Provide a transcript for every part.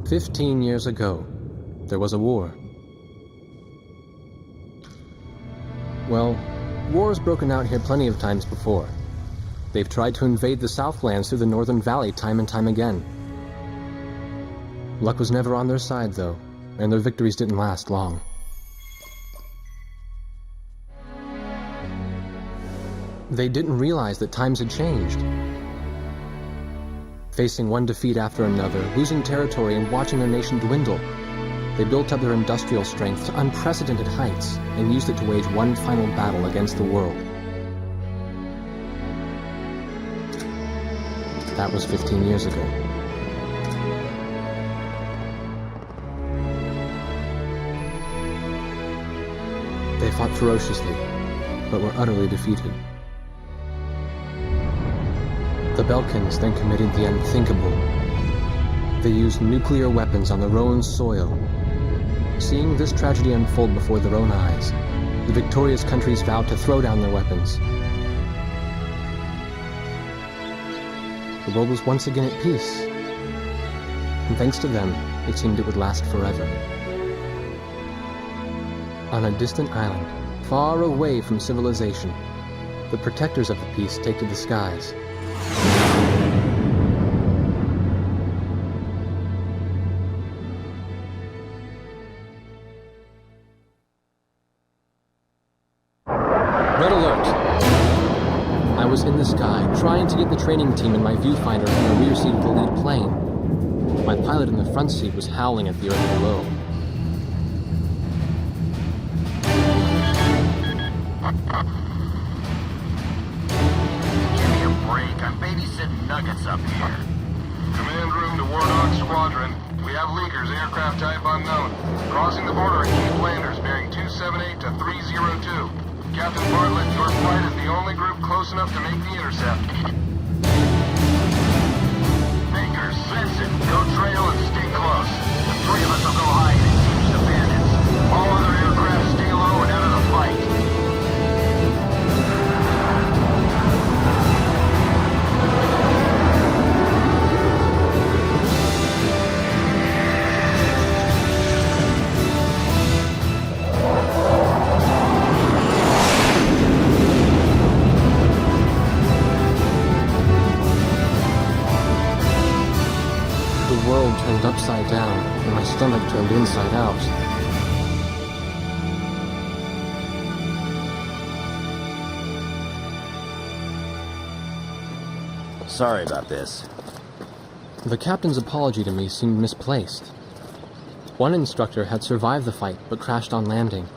15 years ago, there was a war. Well, war's broken out here plenty of times before. They've tried to invade the Southlands through the Northern Valley time and time again. Luck was never on their side, though, and their victories didn't last long. They didn't realize that times had changed. Facing one defeat after another, losing territory and watching their nation dwindle, they built up their industrial strength to unprecedented heights and used it to wage one final battle against the world. That was 15 years ago. They fought ferociously, but were utterly defeated. The Belkans then committed the unthinkable. They used nuclear weapons on their own soil. Seeing this tragedy unfold before their own eyes, the victorious countries vowed to throw down their weapons. The world was once again at peace, and thanks to them, it seemed it would last forever. On a distant island, far away from civilization, the protectors of the peace take to the skies. Red alert! I was in the sky, trying to get the training team in my viewfinder from the rear seat of the lead plane. My pilot in the front seat was howling at the earth below. Give me a break. I'm babysitting nuggets up here. Command room to Warnock Squadron. We have leakers, aircraft type unknown. Crossing the border at Cape Landers, bearing 278 to 302. Captain Bartlett, your flight is the only group close enough to make the intercept. Baker, listen. Go trail and stay close. The three of us will go hide and teach the bandits. All other aircraft stay low and out of the fight. The world turned upside down, and my stomach turned inside out. Sorry about this. The captain's apology to me seemed misplaced. One instructor had survived the fight, but crashed on landing.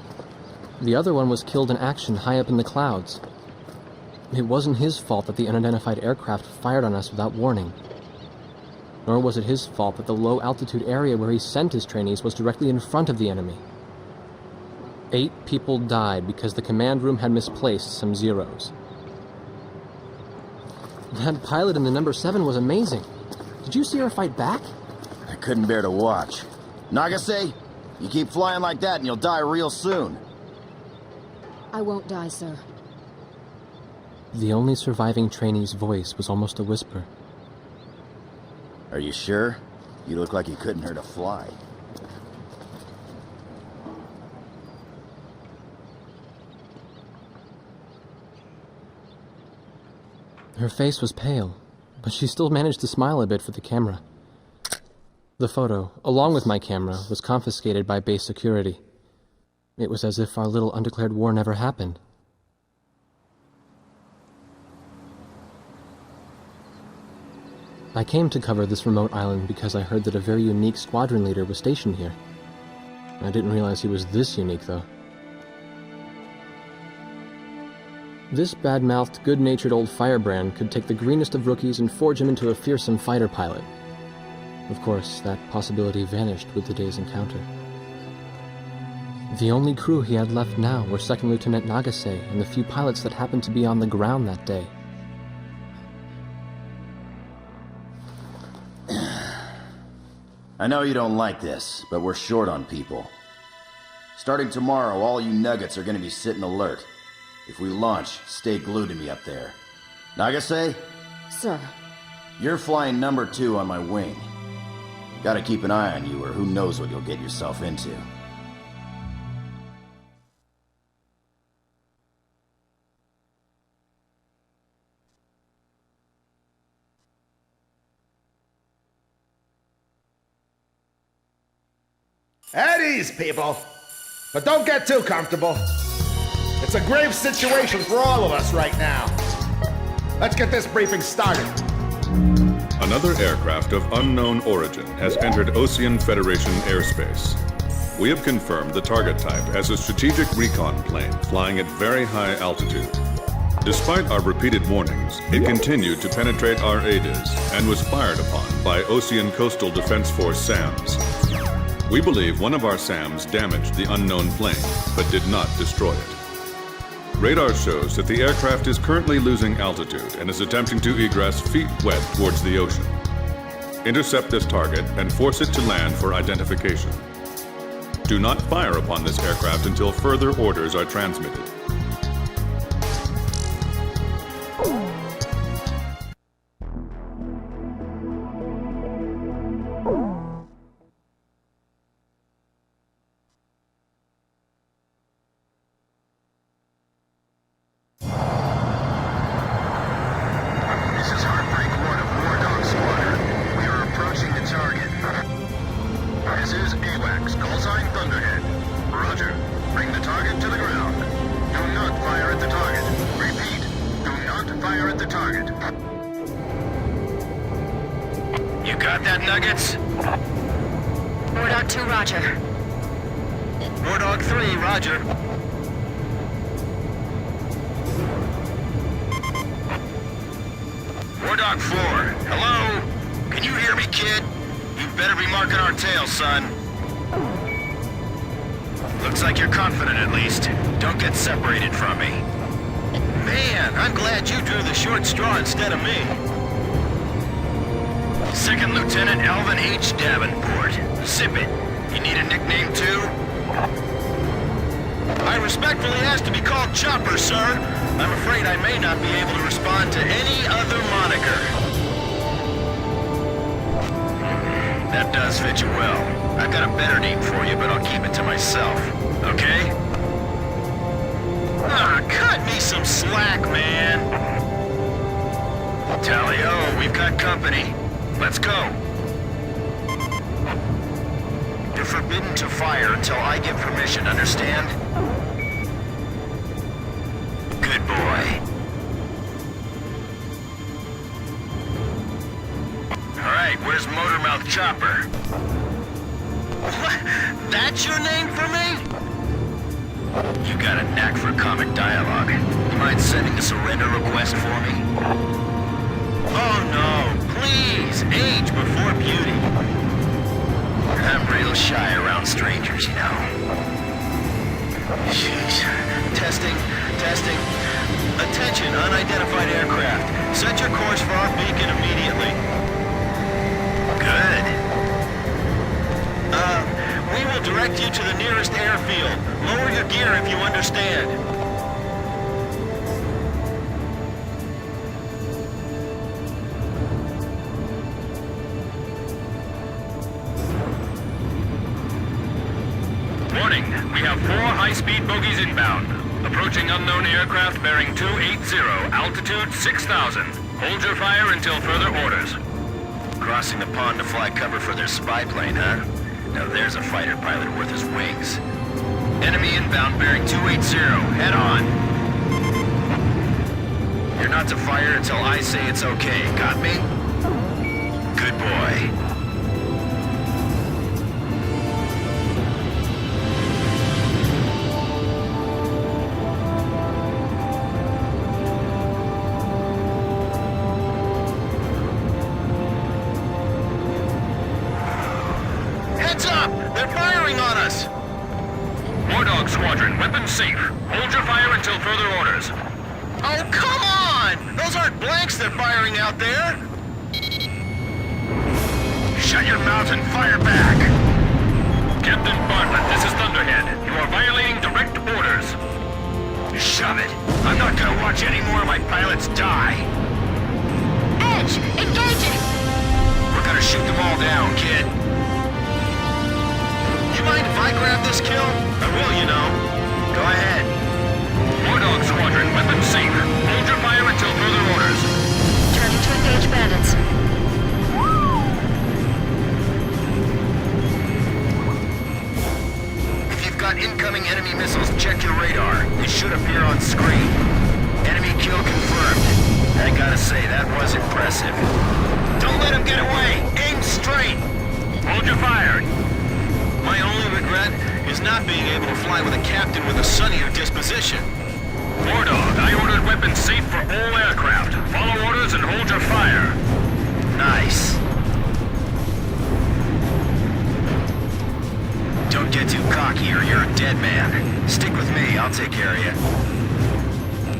The other one was killed in action high up in the clouds. It wasn't his fault that the unidentified aircraft fired on us without warning. Nor was it his fault that the low-altitude area where he sent his trainees was directly in front of the enemy. 8 people died because the command room had misplaced some zeros. That pilot in the number 7 was amazing. Did you see her fight back? I couldn't bear to watch. Nagase, you keep flying like that and you'll die real soon. I won't die, sir. The only surviving trainee's voice was almost a whisper. Are you sure? You look like you couldn't hurt a fly. Her face was pale, but she still managed to smile a bit for the camera. The photo, along with my camera, was confiscated by base security. It was as if our little undeclared war never happened. I came to cover this remote island because I heard that a very unique squadron leader was stationed here. I didn't realize he was this unique, though. This bad-mouthed, good-natured old firebrand could take the greenest of rookies and forge him into a fearsome fighter pilot. Of course, that possibility vanished with the day's encounter. The only crew he had left now were Second Lieutenant Nagase and the few pilots that happened to be on the ground that day. I know you don't like this, but we're short on people. Starting tomorrow, all you nuggets are going to be sitting alert. If we launch, stay glued to me up there. Nagase? Sir. You're flying number 2 on my wing. Gotta keep an eye on you, or who knows what you'll get yourself into. At ease, people. But don't get too comfortable. It's a grave situation for all of us right now. Let's get this briefing started. Another aircraft of unknown origin has entered Ocean Federation airspace. We have confirmed the target type as a strategic recon plane flying at very high altitude. Despite our repeated warnings, it continued to penetrate our ADIS and was fired upon by Ocean Coastal Defense Force SAMs. We believe one of our SAMs damaged the unknown plane, but did not destroy it. Radar shows that the aircraft is currently losing altitude and is attempting to egress feet wet towards the ocean. Intercept this target and force it to land for identification. Do not fire upon this aircraft until further orders are transmitted. Prolog 2, roger. Prolog 3, roger. Prolog 4, hello? Can you hear me, kid? You better be marking our tail, son. Looks like you're confident, at least. Don't get separated from me. Man, I'm glad you drew the short straw instead of me. Second Lieutenant Alvin H. Davenport. Sip it. You need a nickname, too? I respectfully ask to be called Chopper, sir. I'm afraid I may not be able to respond to any other moniker. That does fit you well. I've got a better name for you, but I'll keep it to myself. Okay? Ah, cut me some slack, man. Tally-ho, we've got company. Let's go. You're forbidden to fire until I give permission, understand? Good boy. All right, where's Motormouth Chopper? What? That's your name for me? You got a knack for comic dialogue. You mind sending a surrender request for me? Oh no, please, age before beauty. I'm real shy around strangers, you know. Jeez. Testing. Attention, unidentified aircraft. Set your course for our beacon immediately. Good. We will direct you to the nearest airfield. Lower your gear if you understand. Warning, we have 4 high-speed bogies inbound. Approaching unknown aircraft bearing 280, altitude 6,000. Hold your fire until further orders. Crossing the pond to fly cover for their spy plane, huh? Now there's a fighter pilot worth his wings. Enemy inbound bearing 280, head on. You're not to fire until I say it's okay, got me? Good boy. Squadron, weapons safe. Hold your fire until further orders. Oh, come on! Those aren't blanks they're firing out there! Shut your mouth and fire back! Captain Bartlett, this is Thunderhead. You are violating direct orders. Shove it! I'm not gonna watch any more of my pilots die! Edge, engaging! We're gonna shoot them all down, kid. I grab this kill? I will, you know. Go ahead. War Dog Squadron, weapons safe. Hold your fire until further orders. Turning to engage bandits. If you've got incoming enemy missiles, check your radar. They should appear on screen. Enemy kill confirmed. I gotta say, that was impressive. Don't let him get away! Aim straight! Hold your fire! My only regret is not being able to fly with a captain with a sunnier disposition. War Dog, I ordered weapons safe for all aircraft. Follow orders and hold your fire. Nice. Don't get too cocky or you're a dead man. Stick with me, I'll take care of you.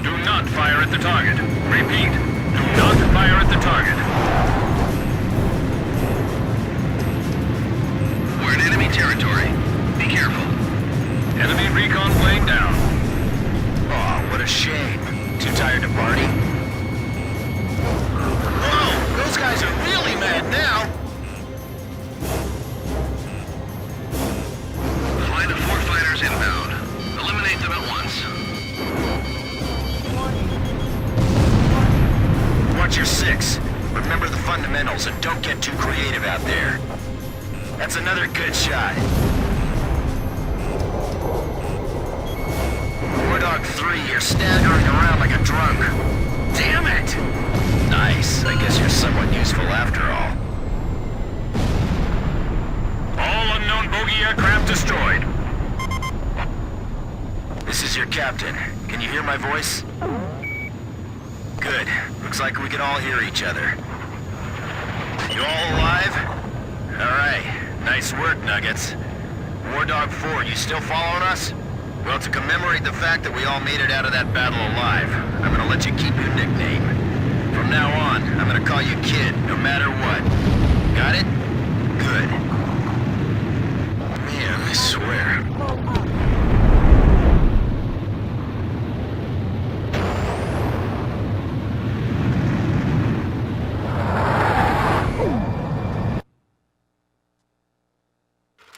Do not fire at the target. Repeat, do not fire at the target. We're in enemy territory. Be careful. Enemy recon plane down. Oh, what a shame. Too tired to party? Whoa! Those guys are really mad now! Fly the 4 fighters inbound. Eliminate them at once. Watch your 6. Remember the fundamentals and don't get too creative out there. That's another good shot. War Dog 3, you're staggering around like a drunk. Damn it! Nice. I guess you're somewhat useful after all. All unknown bogey aircraft destroyed. This is your captain. Can you hear my voice? Good. Looks like we can all hear each other. You all alive? All right. Nice work, Nuggets. War Dog 4, you still following us? Well, to commemorate the fact that we all made it out of that battle alive, I'm gonna let you keep your nickname. From now on, I'm gonna call you Kid, no matter what. Got it? Good. Man, I swear.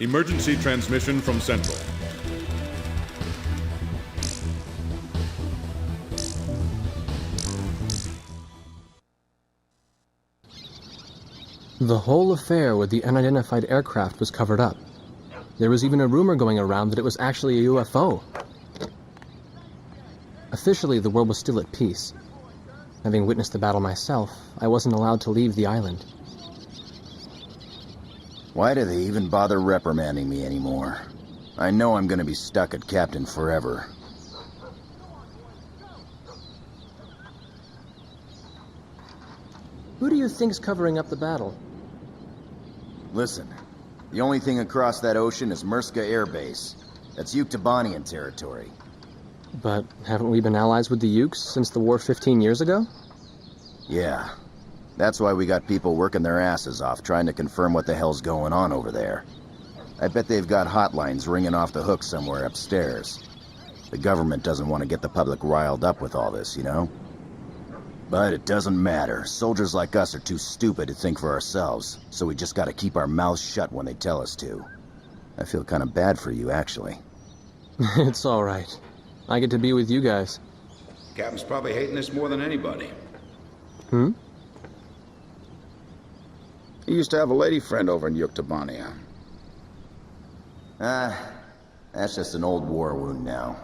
Emergency transmission from Central. The whole affair with the unidentified aircraft was covered up. There was even a rumor going around that it was actually a UFO. Officially, the world was still at peace. Having witnessed the battle myself, I wasn't allowed to leave the island. Why do they even bother reprimanding me anymore? I know I'm gonna be stuck at Captain forever. Who do you think's covering up the battle? Listen, the only thing across that ocean is Murska Air Base. That's Yuktobanian territory. But haven't we been allies with the Ukes since the war 15 years ago? Yeah. That's why we got people working their asses off trying to confirm what the hell's going on over there. I bet they've got hotlines ringing off the hook somewhere upstairs. The government doesn't want to get the public riled up with all this, you know? But it doesn't matter. Soldiers like us are too stupid to think for ourselves, so we just gotta keep our mouths shut when they tell us to. I feel kind of bad for you, actually. It's all right. I get to be with you guys. Captain's probably hating this more than anybody. Hmm? He used to have a lady friend over in Yuktobania. That's just an old war wound now.